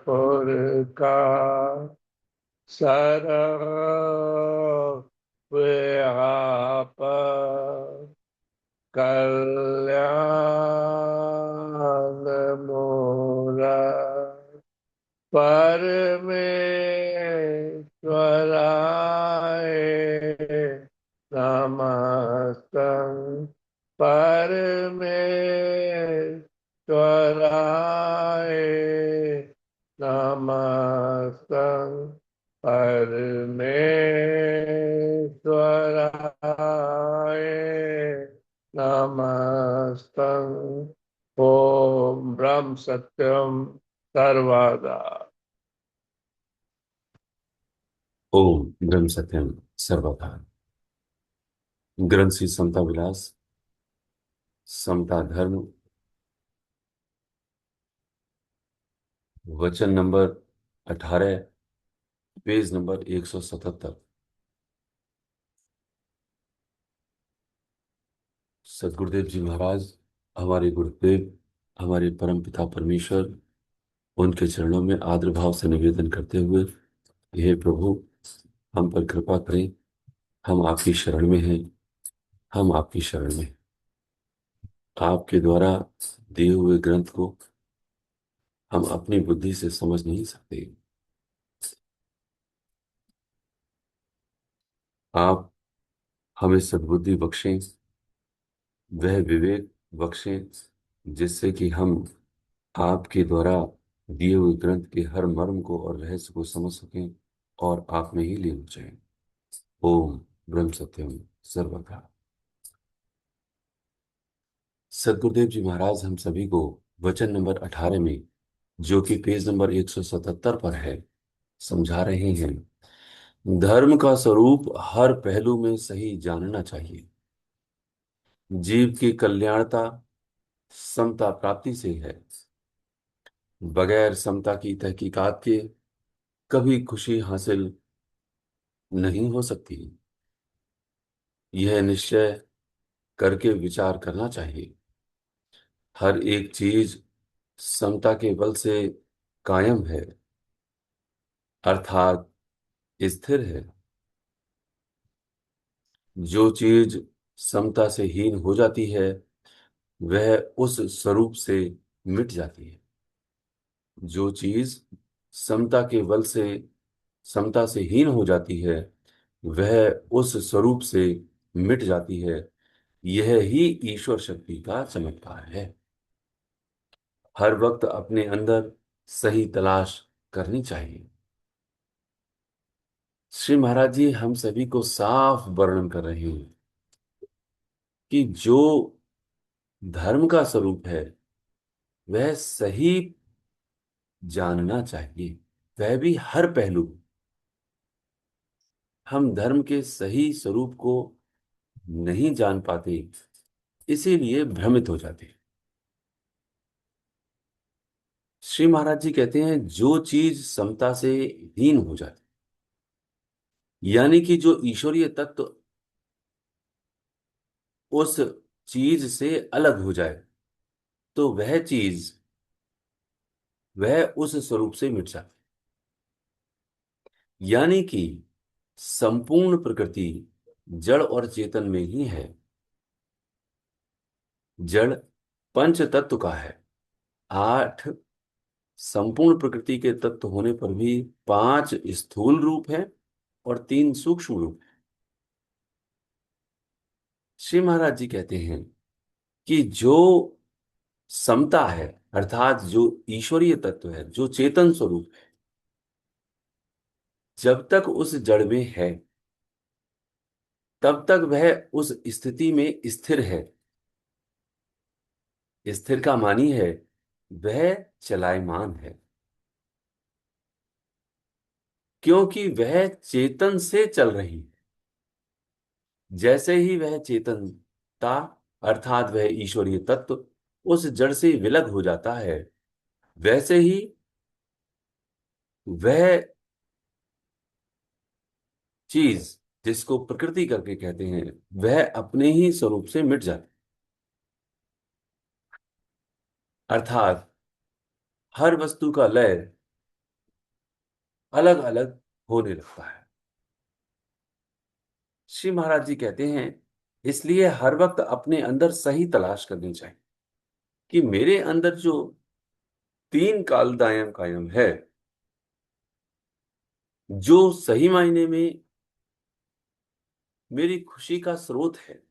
पुरखा सरह व्याप कल्याण मोरा परमेश्वराय नमस्तं परमेश्वराय नमस्तं परमेश्वराय नमस्तं। ओम ब्रह्म सत्यम सर्वदा। ओम ब्रह्म सत्यम सर्वथा। ग्रंथ श्री समता विलास, समता धर्म, वचन नंबर 18, पेज नंबर 177। सदगुरुदेव जी महाराज, हमारे गुरुदेव, हमारे परम पिता परमेश्वर, उनके चरणों में आदर भाव से निवेदन करते हुए, हे प्रभु, हम पर कृपा करें। हम आपकी शरण में हैं। हम आपकी शरण में हैं। आपके द्वारा दिए हुए ग्रंथ को हम अपनी बुद्धि से समझ नहीं सकते। आप हमें सद्बुद्धि बख्शें, वह विवेक बख्शें, जिससे कि हम आपके द्वारा दिए हुए ग्रंथ के हर मर्म को और रहस्य को समझ सकें और आप में ही लीन हो जाएं। ओम ब्रह्म सत्यम सर्वथा। सदगुरुदेव जी महाराज हम सभी को वचन नंबर 18 में, जो कि पेज नंबर 177 पर है, समझा रहे हैं। धर्म का स्वरूप हर पहलू में सही जानना चाहिए। जीव की कल्याणता समता प्राप्ति से है। बगैर समता की तहकीकात के कभी खुशी हासिल नहीं हो सकती। यह निश्चय करके विचार करना चाहिए। हर एक चीज समता के बल से कायम है, अर्थात स्थिर है। जो चीज समता से हीन हो जाती है, वह उस स्वरूप से मिट जाती है। जो चीज समता के बल से समता से हीन हो जाती है, वह उस स्वरूप से मिट जाती है। यह ही ईश्वर शक्ति का चमत्कार है। हर वक्त अपने अंदर सही तलाश करनी चाहिए। श्री महाराज जी हम सभी को साफ वर्णन कर रहे हैं कि जो धर्म का स्वरूप है, वह सही जानना चाहिए। वह भी हर पहलू। हम धर्म के सही स्वरूप को नहीं जान पाते, इसीलिए भ्रमित हो जाते। श्री महाराज जी कहते हैं, जो चीज समता से हीन हो जाती, यानी कि जो ईश्वरीय तत्व उस चीज से अलग हो जाए, तो वह चीज वह उस स्वरूप से मिट जाती। यानी कि संपूर्ण प्रकृति जड़ और चेतन में ही है। जड़ पंच तत्व का है। 8 संपूर्ण प्रकृति के तत्व होने पर भी 5 स्थूल रूप है और 3 सूक्ष्म रूप है। श्री महाराज जी कहते हैं कि जो समता है, अर्थात जो ईश्वरीय तत्व है, जो चेतन स्वरूप है, जब तक उस जड़ में है, तब तक वह उस स्थिति में स्थिर है। स्थिर का मानी है वह चलायमान है, क्योंकि वह चेतन से चल रही है। जैसे ही वह चेतनता, अर्थात वह ईश्वरीय तत्व उस जड़ से विलग हो जाता है, वैसे ही वह चीज, जिसको प्रकृति करके कहते हैं, वह अपने ही स्वरूप से मिट जाती। अर्थात हर वस्तु का लय अलग अलग होने लगता है। श्री महाराज जी कहते हैं, इसलिए हर वक्त अपने अंदर सही तलाश करनी चाहिए कि मेरे अंदर जो तीन कालदायम कायम है, जो सही मायने में मेरी खुशी का स्रोत है,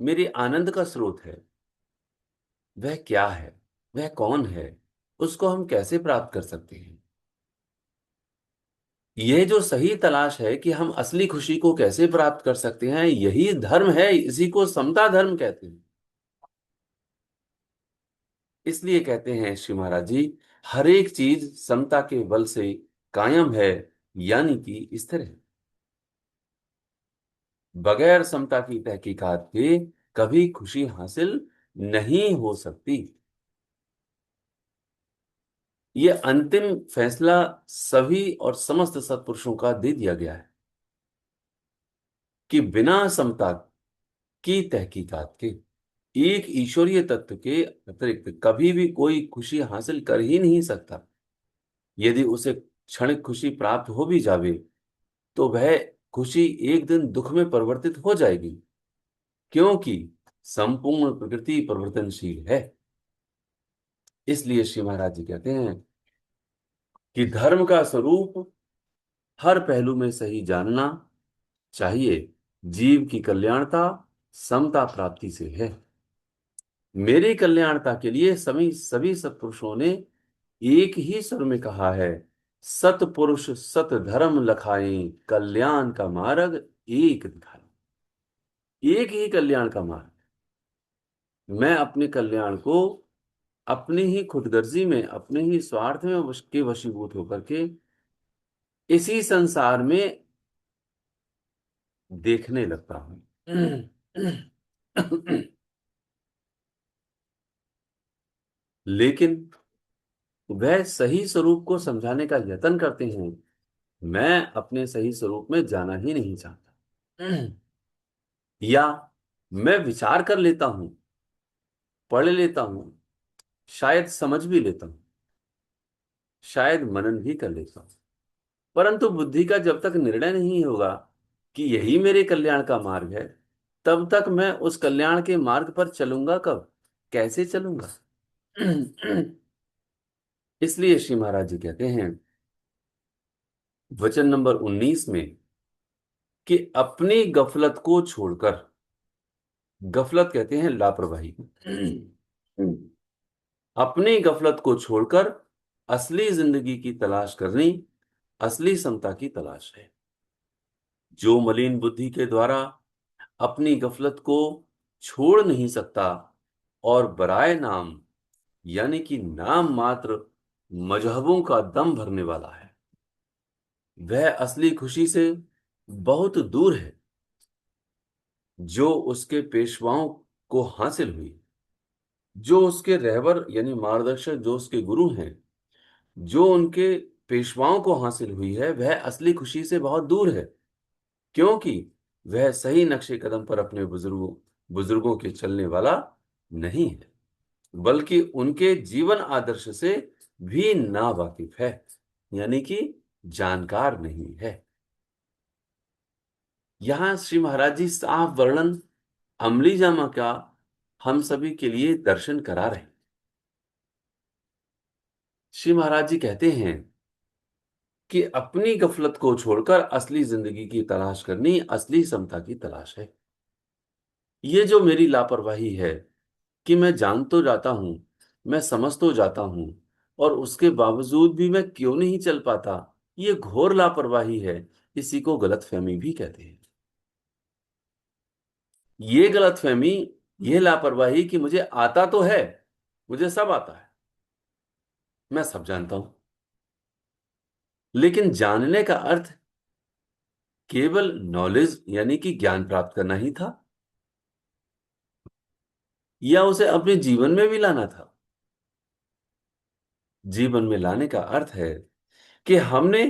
मेरे आनंद का स्रोत है, वह क्या है, वह कौन है, उसको हम कैसे प्राप्त कर सकते हैं। यह जो सही तलाश है कि हम असली खुशी को कैसे प्राप्त कर सकते हैं, यही धर्म है, इसी को समता धर्म कहते हैं। इसलिए कहते हैं श्री महाराज जी, हर एक चीज समता के बल से कायम है, यानी कि स्थिर है। बगैर समता की तहकीकात के कभी खुशी हासिल नहीं हो सकती। ये अंतिम फैसला सभी और समस्त सत्पुरुषों का दे दिया गया है कि बिना समता की तहकीकात के एक ईश्वरीय तत्व के अतिरिक्त कभी भी कोई खुशी हासिल कर ही नहीं सकता। यदि उसे क्षणिक खुशी प्राप्त हो भी जावे, तो वह खुशी एक दिन दुख में परिवर्तित हो जाएगी, क्योंकि संपूर्ण प्रकृति परिवर्तनशील है। इसलिए श्री महाराज जी कहते हैं कि धर्म का स्वरूप हर पहलू में सही जानना चाहिए। जीव की कल्याणता समता प्राप्ति से है। मेरी कल्याणता के लिए सभी सभी सत्पुरुषों ने एक ही स्वर में कहा है, सतपुरुष सत धर्म लखाएं, कल्याण का मार्ग एक दिखाएं। एक ही कल्याण का मार्ग। मैं अपने कल्याण को अपनी ही खुदगर्जी में, अपने ही स्वार्थ में के वशीभूत होकर के इसी संसार में देखने लगता हूं। लेकिन वह सही स्वरूप को समझाने का यत्न करते हैं, मैं अपने सही स्वरूप में जाना ही नहीं चाहता। या मैं विचार कर लेता हूं, पढ़ लेता हूं, शायद समझ भी लेता हूं, शायद मनन भी कर लेता हूं, परंतु बुद्धि का जब तक निर्णय नहीं होगा कि यही मेरे कल्याण का मार्ग है, तब तक मैं उस कल्याण के मार्ग पर चलूंगा कब, कैसे चलूंगा। इसलिए श्री महाराज जी कहते हैं वचन नंबर 19 में कि अपनी गफलत को छोड़कर, गफलत कहते हैं लापरवाही, अपनी गफलत को छोड़कर असली जिंदगी की तलाश करनी असली समता की तलाश है। जो मलिन बुद्धि के द्वारा अपनी गफलत को छोड़ नहीं सकता और बराए नाम यानी कि नाम मात्र मजहबों का दम भरने वाला है, वह असली खुशी से बहुत दूर है, जो उसके पेशवाओं को हासिल हुई, जो उसके रहबर यानी मार्गदर्शक, जो उसके गुरु हैं, जो उनके पेशवाओं को हासिल हुई है, वह असली खुशी से बहुत दूर है, क्योंकि वह सही नक्शे कदम पर अपने बुजुर्गों बुजुर्गों के चलने वाला नहीं है, बल्कि उनके जीवन आदर्श से भी ना वाकिफ है, यानी कि जानकार नहीं है। यहां श्री महाराज जी साफ वर्णन अमली जामा का हम सभी के लिए दर्शन करा रहे हैं। श्री महाराज जी कहते हैं कि अपनी गफलत को छोड़कर असली जिंदगी की तलाश करनी असली समता की तलाश है। ये जो मेरी लापरवाही है कि मैं जान तो जाता हूं, मैं समझ तो जाता हूं, और उसके बावजूद भी मैं क्यों नहीं चल पाता, ये घोर लापरवाही है। इसी को गलतफहमी भी कहते हैं। ये गलतफहमी, ये लापरवाही कि मुझे आता तो है, मुझे सब आता है, मैं सब जानता हूं, लेकिन जानने का अर्थ केवल नॉलेज यानी कि ज्ञान प्राप्त करना ही था, या उसे अपने जीवन में भी लाना था। जीवन में लाने का अर्थ है कि हमने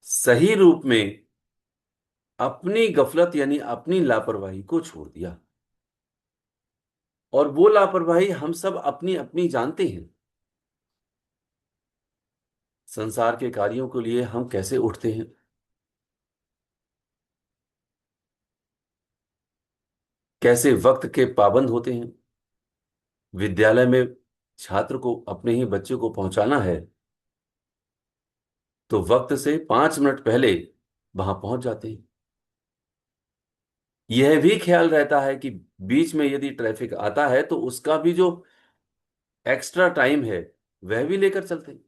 सही रूप में अपनी गफलत यानी अपनी लापरवाही को छोड़ दिया और वो लापरवाही हम सब अपनी अपनी जानते हैं। संसार के कार्यों के लिए हम कैसे उठते हैं, कैसे वक्त के पाबंद होते हैं। विद्यालय में छात्र को अपने ही बच्चे को पहुंचाना है तो वक्त से 5 मिनट पहले वहां पहुंच जाते हैं। यह भी ख्याल रहता है कि बीच में यदि ट्रैफिक आता है तो उसका भी जो एक्स्ट्रा टाइम है वह भी लेकर चलते हैं।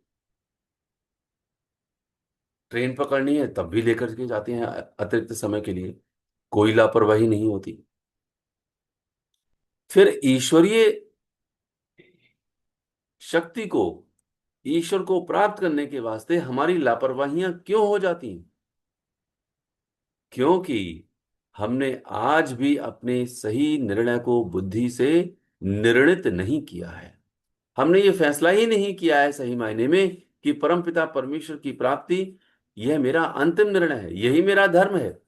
ट्रेन पकड़नी है तब भी लेकर के जाते हैं अतिरिक्त समय के लिए। कोई लापरवाही नहीं होती। फिर ईश्वरीय शक्ति को, ईश्वर को प्राप्त करने के वास्ते हमारी लापरवाहियां क्यों हो जाती हैं? क्योंकि हमने आज भी अपने सही निर्णय को बुद्धि से निर्णित नहीं किया है। हमने ये फैसला ही नहीं किया है सही मायने में कि परमपिता परमेश्वर की प्राप्ति यह मेरा अंतिम निर्णय है, यही मेरा धर्म है।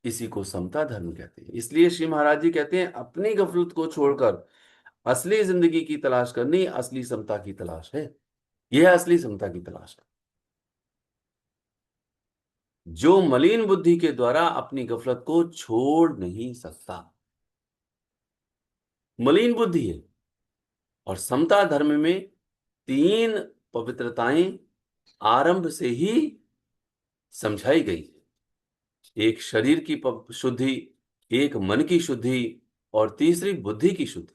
इसी को समता धर्म कहते हैं। इसलिए श्री महाराज जी कहते हैं अपनी गफलत को छोड़कर असली जिंदगी की तलाश करनी असली समता की तलाश है। यह असली समता की तलाश है। जो मलिन बुद्धि के द्वारा अपनी गफलत को छोड़ नहीं सकता, मलिन बुद्धि है। और समता धर्म में 3 पवित्रताएं आरंभ से ही समझाई गई। एक शरीर की शुद्धि, एक मन की शुद्धि और तीसरी बुद्धि की शुद्धि।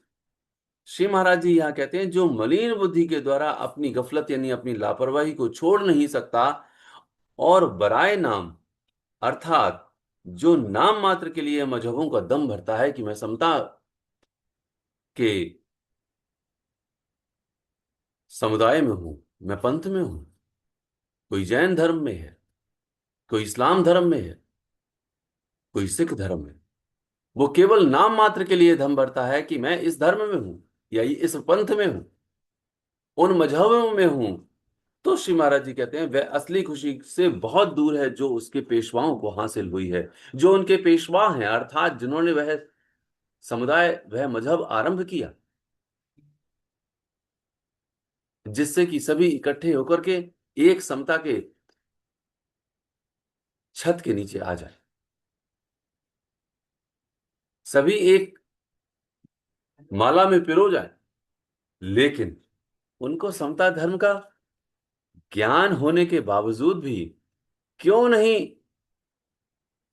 श्री महाराज जी यहां कहते हैं जो मलिन बुद्धि के द्वारा अपनी गफलत यानी अपनी लापरवाही को छोड़ नहीं सकता और बराए नाम अर्थात जो नाम मात्र के लिए मजहबों का दम भरता है कि मैं समता के समुदाय में हूं, मैं पंथ में हूं, कोई जैन धर्म में है, कोई इस्लाम धर्म में है, कोई सिख धर्म में, वो केवल नाम मात्र के लिए दम भरता है कि मैं इस धर्म में हूं या इस पंथ में हूं, उन मजहबों में हूं। तो श्री महाराज जी कहते हैं वह असली खुशी से बहुत दूर है जो उसके पेशवाओं को हासिल हुई है। जो उनके पेशवा हैं अर्थात जिन्होंने वह समुदाय वह मजहब आरंभ किया जिससे कि सभी इकट्ठे होकर के एक समता के छत के नीचे आ जाए, सभी एक माला में पिरो जाए। लेकिन उनको समता धर्म का ज्ञान होने के बावजूद भी क्यों नहीं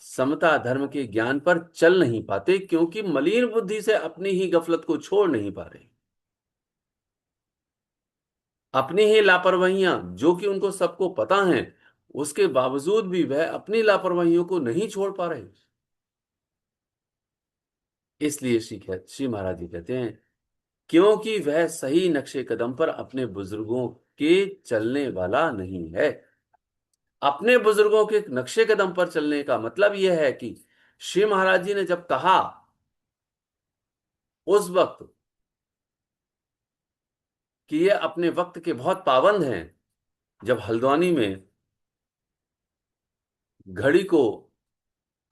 समता धर्म के ज्ञान पर चल नहीं पाते? क्योंकि मलिन बुद्धि से अपनी ही गफलत को छोड़ नहीं पा रहे। अपनी ही लापरवाहियां जो कि उनको सबको पता है उसके बावजूद भी वह अपनी लापरवाहियों को नहीं छोड़ पा रहे। इसलिए श्री महाराज जी कहते हैं क्योंकि वह सही नक्शे कदम पर अपने बुजुर्गों के चलने वाला नहीं है। अपने बुजुर्गों के नक्शे कदम पर चलने का मतलब यह है कि श्री महाराज जी ने जब कहा उस वक्त कि ये अपने वक्त के बहुत पाबंद हैं, जब हल्द्वानी में घड़ी को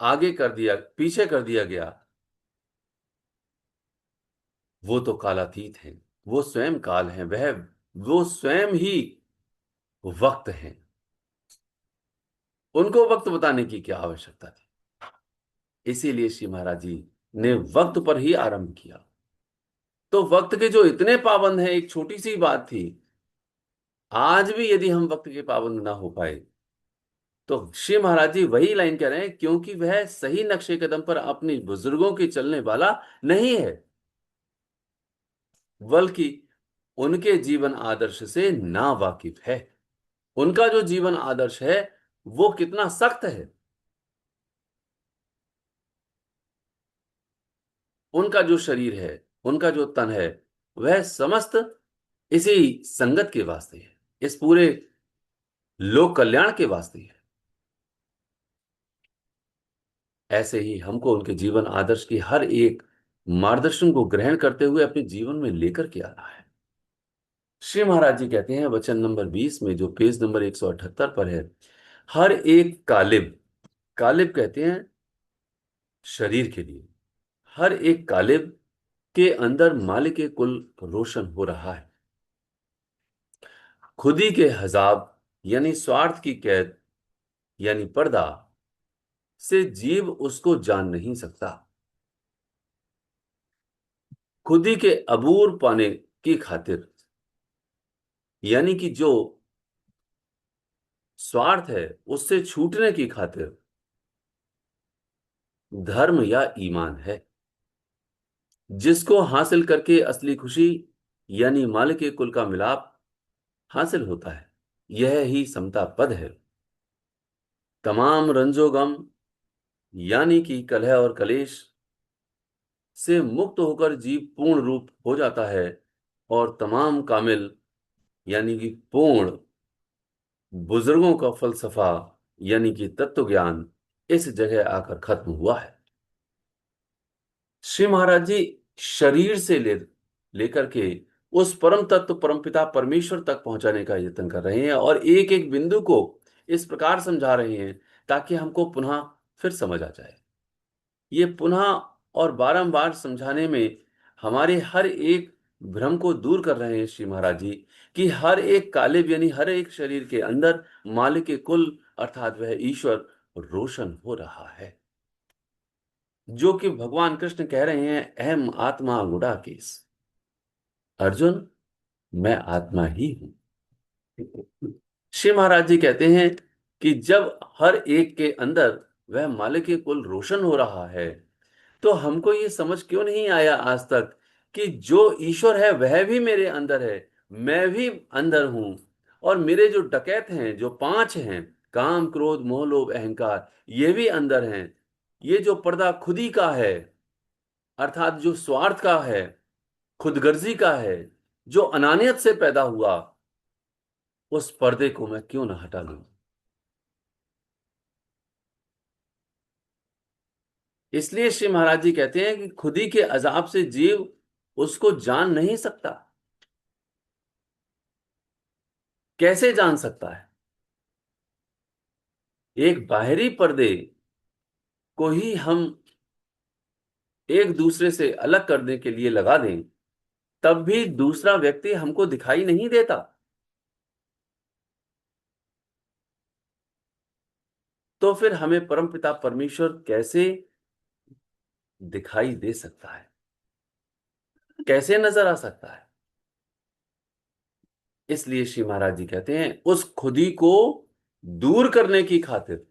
आगे कर दिया, पीछे कर दिया गया, वो तो कालातीत है, वो स्वयं काल है, वह वो स्वयं ही वक्त है। उनको वक्त बताने की क्या आवश्यकता थी? इसीलिए श्री महाराज जी ने वक्त पर ही आरंभ किया। तो वक्त के जो इतने पाबंद हैं, एक छोटी सी बात थी। आज भी यदि हम वक्त के पाबंद ना हो पाए तो श्री महाराज जी वही लाइन कह रहे हैं क्योंकि वह सही नक्शे कदम पर अपने बुजुर्गों के चलने वाला नहीं है, बल्कि उनके जीवन आदर्श से ना वाकिफ है। उनका जो जीवन आदर्श है वो कितना सख्त है, उनका जो शरीर है, उनका जो तन है, वह समस्त इसी संगत के वास्ते है, इस पूरे लोक कल्याण के वास्ते है। ऐसे ही हमको उनके जीवन आदर्श की हर एक मार्गदर्शन को ग्रहण करते हुए अपने जीवन में लेकर के आना है। श्री महाराज जी कहते हैं वचन नंबर 20 में जो पेज नंबर 178 पर है, हर एक कालिब, कालिब कहते हैं शरीर के लिए, हर एक कालिब के अंदर मालिक कुल रोशन हो रहा है। खुदी के हजाब यानी स्वार्थ की कैद यानी पर्दा से जीव उसको जान नहीं सकता। खुदी के अबूर पाने की खातिर यानी कि जो स्वार्थ है उससे छूटने की खातिर धर्म या ईमान है, जिसको हासिल करके असली खुशी यानी मालिक कुल का मिलाप हासिल होता है। यह ही समता पद है। तमाम रंजो गम यानी कि कलह और कलेश से मुक्त होकर जीव पूर्ण रूप हो जाता है, और तमाम कामिल यानी कि पूर्ण बुजुर्गों का फलसफा यानी कि तत्व ज्ञान इस जगह आकर खत्म हुआ है। श्री महाराज जी शरीर से लेकर के उस परम तत्व परमपिता परमेश्वर तक पहुंचाने का यत्न कर रहे हैं, और एक एक बिंदु को इस प्रकार समझा रहे हैं ताकि हमको पुनः फिर समझ आ जाए। ये पुनः और बारंबार समझाने में हमारे हर एक भ्रम को दूर कर रहे हैं श्री महाराज जी, कि हर एक कालिब यानी हर एक शरीर के अंदर मालिक कुल अर्थात वह ईश्वर रोशन हो रहा है। जो कि भगवान कृष्ण कह रहे हैं, अहम आत्मा गुडाकेश, अर्जुन मैं आत्मा ही हूं। श्री महाराज जी कहते हैं कि जब हर एक के अंदर वह मालिक कुल रोशन हो रहा है, तो हमको ये समझ क्यों नहीं आया आज तक कि जो ईश्वर है वह भी मेरे अंदर है, मैं भी अंदर हूं, और मेरे जो डकैत हैं, जो पांच हैं, काम क्रोध मोह लोभ अहंकार, ये भी अंदर हैं। ये जो पर्दा खुदी का है अर्थात जो स्वार्थ का है, खुदगर्जी का है, जो अनानियत से पैदा हुआ, उस पर्दे को मैं क्यों ना हटा लूं। इसलिए श्री महाराज जी कहते हैं कि खुदी के अजाब से जीव उसको जान नहीं सकता। कैसे जान सकता है? एक बाहरी पर्दे को ही हम एक दूसरे से अलग करने के लिए लगा दें, तब भी दूसरा व्यक्ति हमको दिखाई नहीं देता। तो फिर हमें परमपिता परमेश्वर कैसे दिखाई दे सकता है, कैसे नजर आ सकता है? इसलिए श्री महाराज जी कहते हैं उस खुदी को दूर करने की खातिर,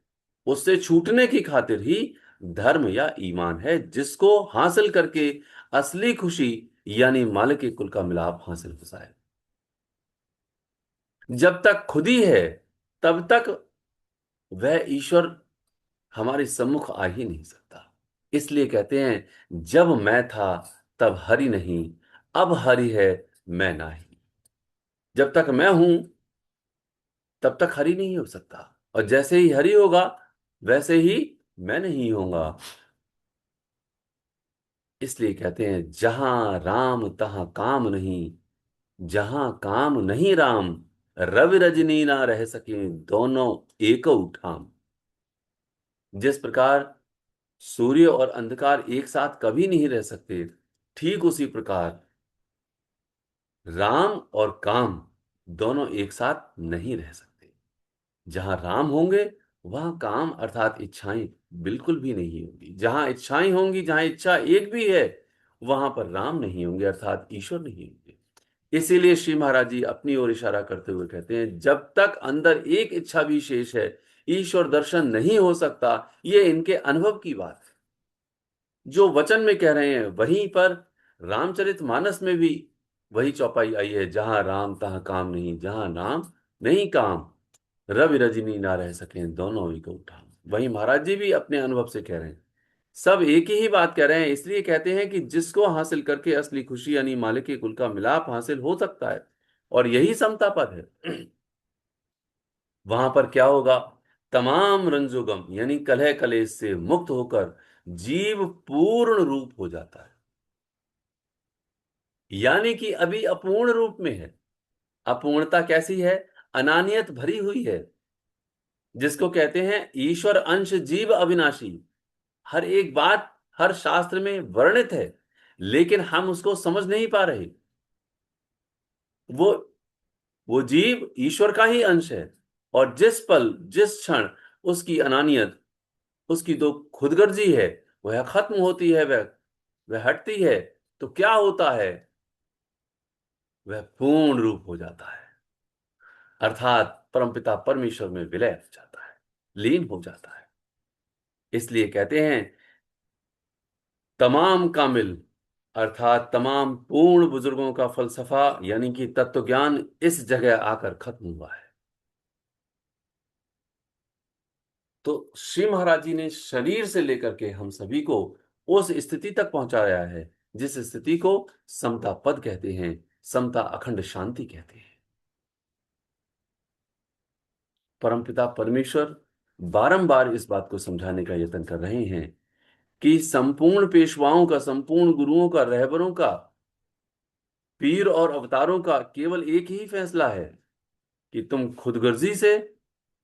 उससे छूटने की खातिर ही धर्म या ईमान है, जिसको हासिल करके असली खुशी यानी मालिक कुल का मिलाप हासिल होता है। जब तक खुदी है तब तक वह ईश्वर हमारे सम्मुख आ ही नहीं सकता। इसलिए कहते हैं जब मैं था तब हरि नहीं, अब हरि है मैं नाही। जब तक मैं हूं तब तक हरि नहीं हो सकता, और जैसे ही हरि होगा वैसे ही मैं नहीं होऊंगा। इसलिए कहते हैं जहां राम तहां काम नहीं, जहां काम नहीं राम, रवि रजनी ना रह सके दोनों एक उठाम। जिस प्रकार सूर्य और अंधकार एक साथ कभी नहीं रह सकते, ठीक उसी प्रकार राम और काम दोनों एक साथ नहीं रह सकते। जहां राम होंगे वहां काम अर्थात इच्छाएं बिल्कुल भी नहीं होंगी। जहां इच्छाएं होंगी, जहां इच्छा एक भी है, वहां पर राम नहीं होंगे अर्थात ईश्वर नहीं होंगे। इसीलिए श्री महाराज जी अपनी ओर इशारा करते हुए कहते हैं जब तक अंदर एक इच्छा भी शेष है, ईश्वर दर्शन नहीं हो सकता। ये इनके अनुभव की बात है। जो वचन में कह रहे हैं वहीं पर रामचरितमानस में भी वही चौपाई आई है, जहां राम तहां काम नहीं, जहां नाम नहीं काम, रवि रजनी ना रह सके दोनों ही को उठा। वहीं महाराज जी भी अपने अनुभव से कह रहे हैं, सब एक ही बात कह रहे हैं। इसलिए कहते हैं कि जिसको हासिल करके असली खुशी यानी मालिक के कुल का मिलाप हासिल हो सकता है, और यही समता पद है, वहां पर क्या होगा? तमाम रंजोगम यानी कलह कलेश से मुक्त होकर जीव पूर्ण रूप हो जाता है। यानी कि अभी अपूर्ण रूप में है। अपूर्णता कैसी है? अनानियत भरी हुई है, जिसको कहते हैं ईश्वर अंश जीव अविनाशी। हर एक बात हर शास्त्र में वर्णित है, लेकिन हम उसको समझ नहीं पा रहे। वो वो जीव ईश्वर का ही अंश है, और जिस पल जिस क्षण उसकी अनानियत, उसकी जो खुदगर्जी है, वह खत्म होती है, वह हटती है, तो क्या होता है? वह पूर्ण रूप हो जाता है, अर्थात परमपिता परमेश्वर में विलय हो जाता है, लीन हो जाता है। इसलिए कहते हैं तमाम कामिल, अर्थात तमाम पूर्ण बुजुर्गों का फलसफा यानी कि तत्व ज्ञान इस जगह आकर खत्म हुआ है। तो श्री महाराज जी ने शरीर से लेकर के हम सभी को उस स्थिति तक पहुंचाया है जिस स्थिति को समता पद कहते हैं, समता अखंड शांति कहते हैं। परमपिता परमेश्वर बारंबार इस बात को समझाने का यत्न कर रहे हैं कि संपूर्ण पेशवाओं का, संपूर्ण गुरुओं का, रहबरों का, पीर और अवतारों का केवल एक ही फैसला है कि तुम खुदगर्जी से,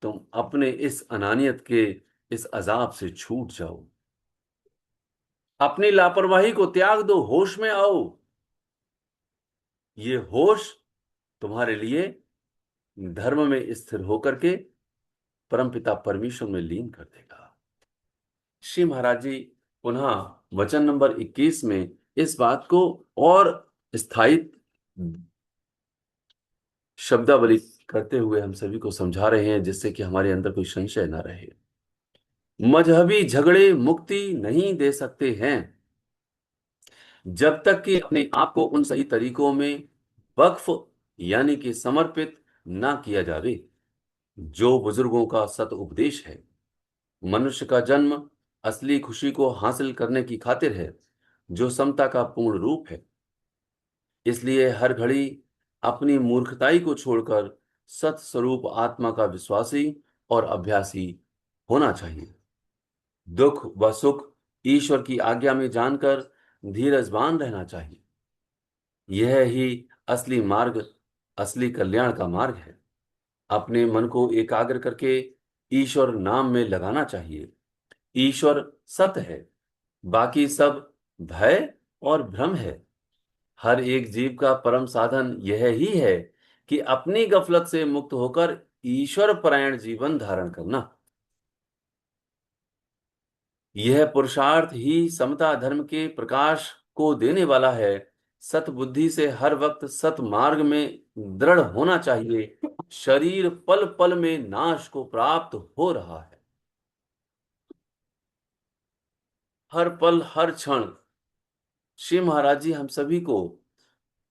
तुम अपने इस अनानियत के इस अजाब से छूट जाओ, अपनी लापरवाही को त्याग दो, होश में आओ। ये होश तुम्हारे लिए धर्म में स्थिर होकर के परमपिता परमेश्वर में लीन कर देगा। श्री महाराज जी पुनः वचन नंबर 21 में इस बात को और स्थायी शब्दावली करते हुए हम सभी को समझा रहे हैं, जिससे कि हमारे अंदर कोई संशय न रहे। मजहबी झगड़े मुक्ति नहीं दे सकते हैं जब तक कि अपने आप को उन सही तरीकों में वक्फ यानी कि समर्पित ना किया जावे जो बुजुर्गों का सत उपदेश है। मनुष्य का जन्म असली खुशी को हासिल करने की खातिर है, जो समता का पूर्ण रूप है। इसलिए हर घड़ी अपनी मूर्खताई को छोड़कर सत स्वरूप आत्मा का विश्वासी और अभ्यासी होना चाहिए। दुख व सुख ईश्वर की आज्ञा में जानकर धीरजवान रहना चाहिए। यह ही असली मार्ग, असली कल्याण का मार्ग है। अपने मन को एकाग्र करके ईश्वर नाम में लगाना चाहिए। ईश्वर सत्य है, बाकी सब भय और भ्रम है। हर एक जीव का परम साधन यह ही है कि अपनी गफलत से मुक्त होकर ईश्वर परायण जीवन धारण करना। यह पुरुषार्थ ही समता धर्म के प्रकाश को देने वाला है। सत बुद्धि से हर वक्त सत मार्ग में दृढ़ होना चाहिए। शरीर पल पल में नाश को प्राप्त हो रहा है। हर पल हर क्षण श्री महाराज जी हम सभी को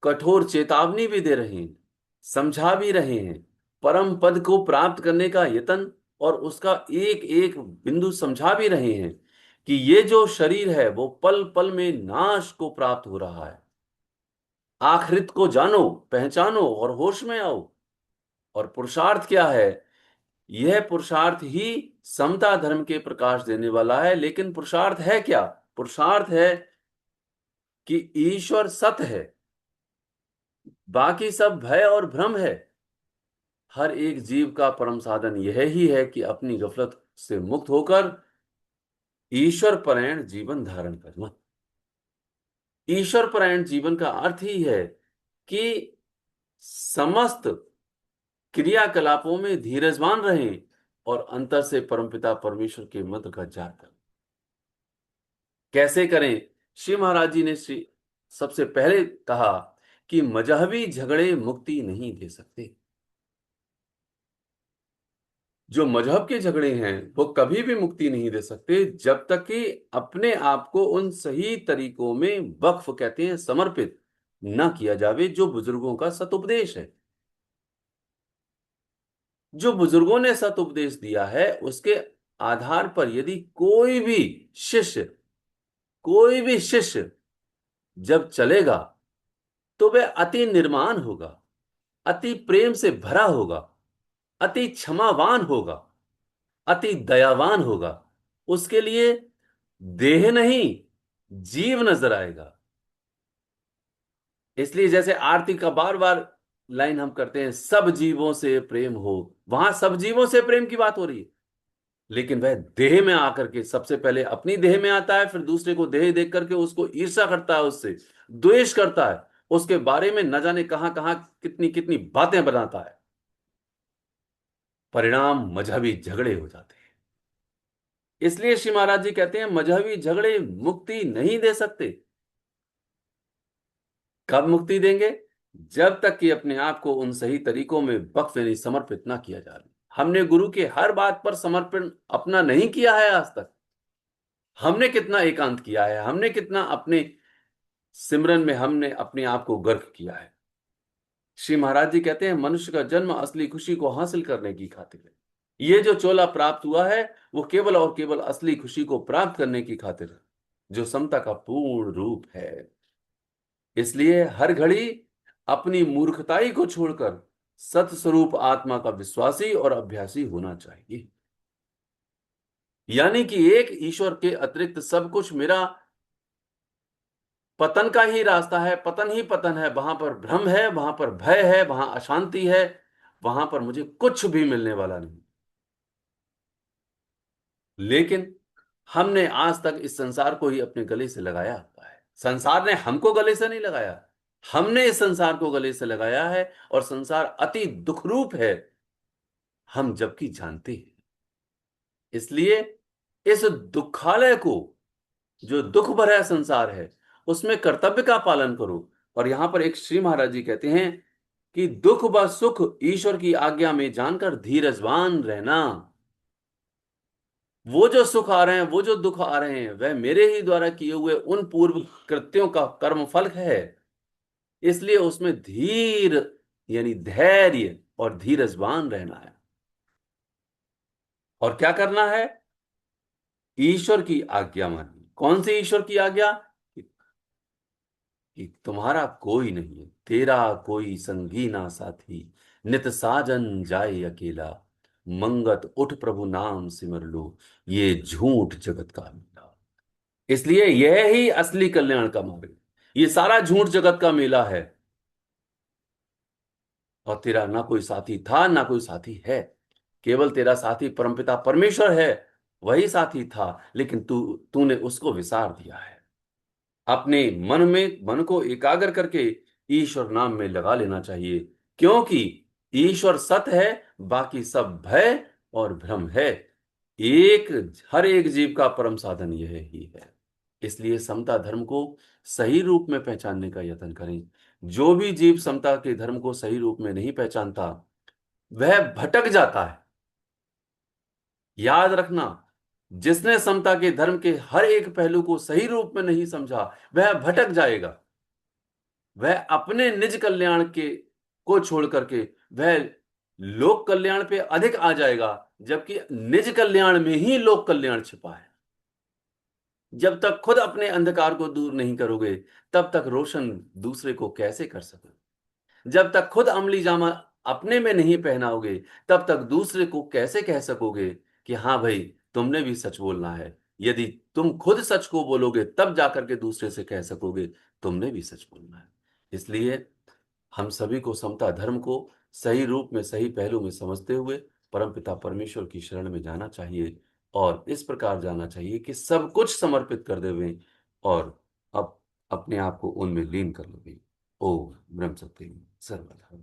कठोर चेतावनी भी दे रहे हैं, समझा भी रहे हैं। परम पद को प्राप्त करने का यत्न और उसका एक एक बिंदु समझा भी रहे हैं कि ये जो शरीर है वो पल पल में नाश को प्राप्त हो रहा है। आखिरत को जानो, पहचानो और होश में आओ। और पुरुषार्थ क्या है? यह पुरुषार्थ ही समता धर्म के प्रकाश देने वाला है। लेकिन पुरुषार्थ है क्या? पुरुषार्थ है कि ईश्वर सत्य है, बाकी सब भय और भ्रम है। हर एक जीव का परम साधन यह ही है कि अपनी गफलत से मुक्त होकर ईश्वर परायण जीवन धारण करना। ईश्वर परायण जीवन का अर्थ ही है कि समस्त क्रियाकलापों में धीरजवान रहें और अंतर से परमपिता परमेश्वर के मंत्र का जाप करें। कैसे करें? श्री महाराज जी ने सबसे पहले कहा कि मजहबी झगड़े मुक्ति नहीं दे सकते। जो मजहब के झगड़े हैं वो कभी भी मुक्ति नहीं दे सकते जब तक कि अपने आप को उन सही तरीकों में वक्फ कहते हैं समर्पित न किया जावे जो बुजुर्गों का सतुपदेश है। जो बुजुर्गों ने सतुपदेश दिया है उसके आधार पर यदि कोई भी शिष्य जब चलेगा तो वह अति निर्माण होगा, अति प्रेम से भरा होगा, अति क्षमावान होगा, अति दयावान होगा। उसके लिए देह नहीं, जीव नजर आएगा। इसलिए जैसे आरती का बार बार लाइन हम करते हैं, सब जीवों से प्रेम हो, वहां सब जीवों से प्रेम की बात हो रही है। लेकिन वह देह में आकर के सबसे पहले अपनी देह में आता है, फिर दूसरे को देह देख करके उसको ईर्ष्या करता है, उससे द्वेष करता है, उसके बारे में न जाने कहां कहां कितनी कितनी बातें बनाता है। परिणाम मजहबी झगड़े हो जाते हैं। इसलिए श्री महाराज जी कहते हैं मजहबी झगड़े मुक्ति नहीं दे सकते। कब मुक्ति देंगे? जब तक कि अपने आप को उन सही तरीकों में वक्फ यानी समर्पित ना किया जा रहा। हमने गुरु के हर बात पर समर्पण अपना नहीं किया है आज तक। हमने कितना एकांत किया है, हमने कितना अपने सिमरन में हमने अपने आप को गर्क किया है। श्री महाराज जी कहते हैं मनुष्य का जन्म असली खुशी को हासिल करने की खातिर है। ये जो चोला प्राप्त हुआ है वो केवल और केवल असली खुशी को प्राप्त करने की खातिर है, जो समता का पूर्ण रूप है। इसलिए हर घड़ी अपनी मूर्खताई को छोड़कर सत्स्वरूप आत्मा का विश्वासी और अभ्यासी होना चाहिए। यानी कि एक ईश्वर के अतिरिक्त सब कुछ मेरा पतन का ही रास्ता है, पतन ही पतन है। वहां पर भ्रम है, वहां पर भय है, वहां अशांति है, वहां पर मुझे कुछ भी मिलने वाला नहीं। लेकिन हमने आज तक इस संसार को ही अपने गले से लगाया हुआ है। संसार ने हमको गले से नहीं लगाया, हमने इस संसार को गले से लगाया है। और संसार अति दुखरूप है, हम जबकि जानते हैं। इसलिए इस दुखालय को, जो दुख भरा संसार है, उसमें कर्तव्य का पालन करो। और यहां पर एक श्री महाराज जी कहते हैं कि दुख व सुख ईश्वर की आज्ञा में जानकर धीरजवान रहना। वो जो सुख आ रहे हैं, वो जो दुख आ रहे हैं, वह मेरे ही द्वारा किए हुए उन पूर्व कृत्यों का कर्म फल है। इसलिए उसमें धीर यानी धैर्य और धीरजवान रहना है। और क्या करना है? ईश्वर की आज्ञा माननी। कौन सी ईश्वर की आज्ञा? कि तुम्हारा कोई नहीं है, तेरा कोई संगी ना साथी, नित साजन जाए अकेला, मंगत उठ प्रभु नाम सिमर लो, ये झूठ जगत का मेला। इसलिए यह ही असली कल्याण का मार्ग है। ये सारा झूठ जगत का मेला है। और तेरा ना कोई साथी था, ना कोई साथी है। केवल तेरा साथी परमपिता परमेश्वर है, वही साथी था। लेकिन तूने उसको विसार दिया है। अपने मन को एकाग्र करके ईश्वर नाम में लगा लेना चाहिए, क्योंकि ईश्वर सत्य है, बाकी सब भय और भ्रम है। एक हर एक जीव का परम साधन यह ही है। इसलिए समता धर्म को सही रूप में पहचानने का यत्न करें। जो भी जीव समता के धर्म को सही रूप में नहीं पहचानता, वह भटक जाता है। याद रखना, जिसने समता के धर्म के हर एक पहलू को सही रूप में नहीं समझा, वह भटक जाएगा। वह अपने निज कल्याण के को छोड़ करके वह लोक कल्याण पे अधिक आ जाएगा, जबकि निज कल्याण में ही लोक कल्याण छिपा है। जब तक खुद अपने अंधकार को दूर नहीं करोगे, तब तक रोशन दूसरे को कैसे कर सकोगे? जब तक खुद अमली जामा अपने में नहीं पहनाओगे, तब तक दूसरे को कैसे कह सकोगे कि हाँ भाई, तुमने भी सच बोलना है? यदि तुम खुद सच को बोलोगे, तब जाकर के दूसरे से कह सकोगे तुमने भी सच बोलना है। इसलिए हम सभी को समता धर्म को सही रूप में, सही पहलू में समझते हुए परमपिता परमेश्वर की शरण में जाना चाहिए। और इस प्रकार जाना चाहिए कि सब कुछ समर्पित कर देवें और अब अपने आप को उनमें लीन कर लें। ओम ब्रह्म सत्य सर्वधा।